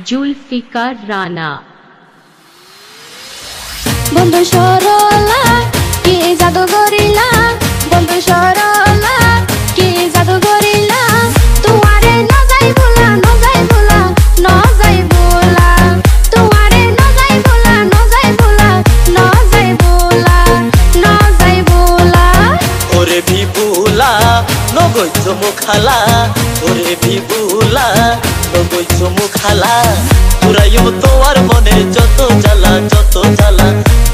জুলফিকার রানা। বন্ধু সরলা কি জাদু করিলা, বন্ধু সরলা কি জাদু করিলা, তোমারে না যাই ভোলা, না যাই ভোলা, না যাই ভোলা, তোমারে না যাই ভোলা, না যাই ভোলা, না যাই ভোলা, না যাই ভোলা। ওরে বিপুলা নগৈছো মুখালা, ওরে বিপুলা নগৈছো মুখালা, পুরাইও তোমার মনে যত জ্বালা, যত জ্বালা,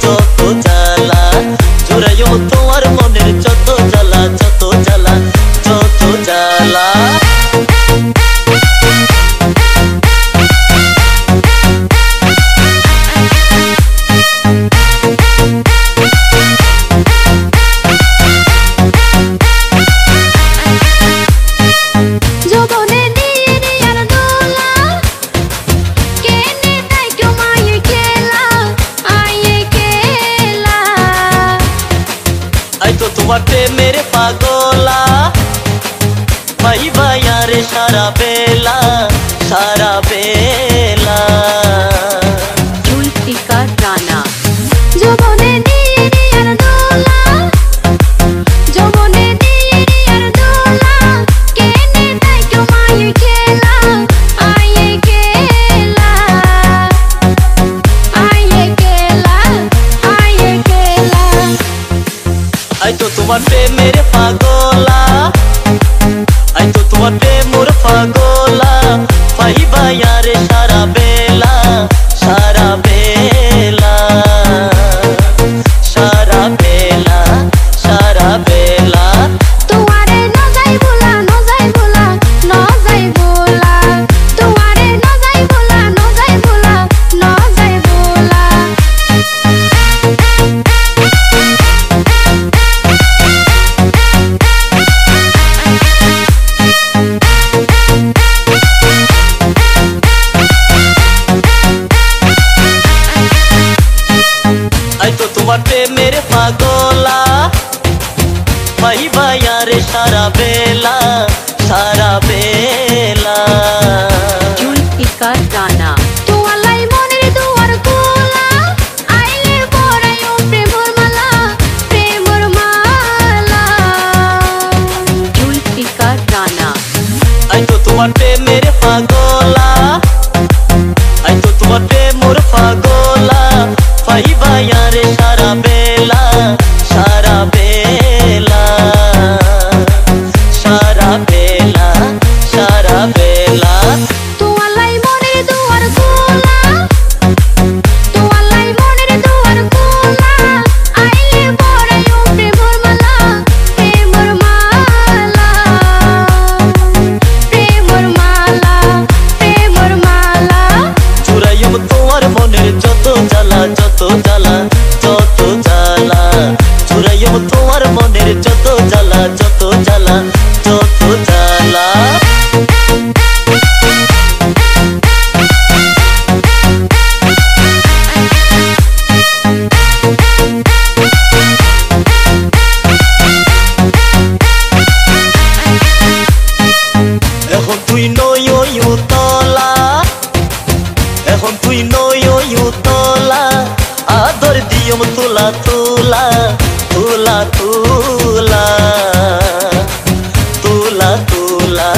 যত জ্বালা, জোরাইও তোমার মনের যত জ্বালা, যত জ্বালা, যত জ্বালা। आई तो तुम्हार प्रेमेर पागला, भाई भाइया रे सारा बेला, सारा बेला। জুলফিকার রানা। যৌবনে দিয়ে আর দোলা, যৌবনে দিয়ে আর দোলা, কেনে তাই কেউ মায়ে খেলা, আয়ে খেলা, আয়ে খেলা, আয়ে খেলা। आई तो तुम्हार प्रेमेर पागला, आई तो तुम्हार प्रेमोर पागला, भाई भाइया रे सारा बेला, सारा बेला, सारा बेला, सारा बेला। তোমারে না যাই ভোলা, না যাই ভোলা, না যাই ভোলা, তোমারে না যাই ভোলা, না যাই ভোলা, না যাই ভোলা। आई तो तुम्हार प्रेमेर पागला, भाई भाइया रे सारा बेला, सारा बेला। জুলফিকার রানা। তোয়ালাই মনের দুয়ার খোলা, আইলে পরাইও প্রেমর মালা, প্রেমর মালা। জুলফিকার রানা। आई तो तुम्हार प्रेमेर पागला, आई तो तुम्हार प्रेमोर पागला, भाई भाइया रे सारा बेला, सारा बेला, सारा बेला, सारा बेला। তোয়ালাই মনের দুয়ার খোলা, তোয়ালাই মনের দুয়ার খোলা, আইলে পরাইও প্রেমর মালা, প্রেমর মালা, প্রেমর মালা, প্রেমর মালা। চুরাইও তোমার মনের যত জ্বালা, যত জ্বালা, যত জ্বালা, চুরাইও তোমার মনের যত জ্বালা, যত জ্বালা, যত জ্বালা। এখন তুই নই ওই উতলা, এখন তুই নই ওই উতলা, আদর দিয়ম তুলা তুলা, তুলা তুলা, তুলা তুলা,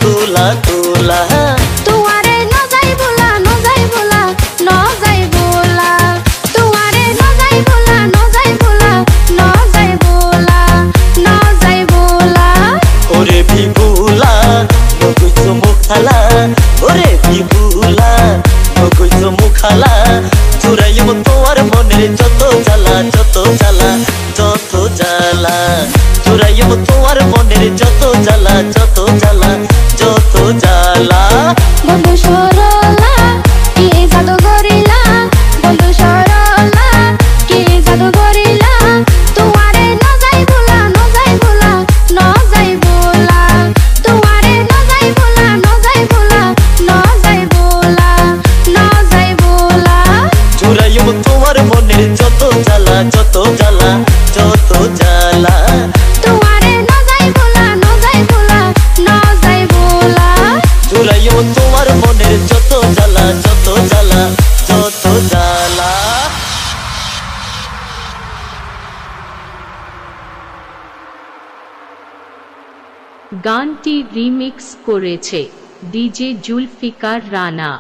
তুলা তুলা। তোমারে না যাই ভোলা, না যাই ভোলা, না যাই ভোলা, তোমারে না যাই ভোলা, না যাই ভোলা, না যাই ভোলা, না যাই ভোলা। ওরে বিপুলা নগৈছো মুখালা, ওরে বিপুলা নগৈছো মুখালা, চুরাইও তোমার মনের যত জ্বালা, যত জ্বালা, যত জ্বালা, চুরাইও তোমার মনের যত জ্বালা, যত জ্বালা, যত জ্বালা। বন্ধু সরলা কি জাদু করিলা, বন্ধু সরলা কি জাদু করিলা, তোমারে না যাই ভোলা, না যাই ভোলা, না যাই ভোলা, তোমারে না যাই ভোলা, না যাই ভোলা, না যাই ভোলা, না যাই ভোলা। চুরাইও তোমার মনের যত জ্বালা, যত জ্বালা, যত জ্বালা। তোমারে না যাই ভোলা, না যাই ভোলা, না যাই ভোলা। চুরাইও তোমার মনের যত জ্বালা, গানটি রিমিক্স করেছে ডিজে জুলফিকার রানা।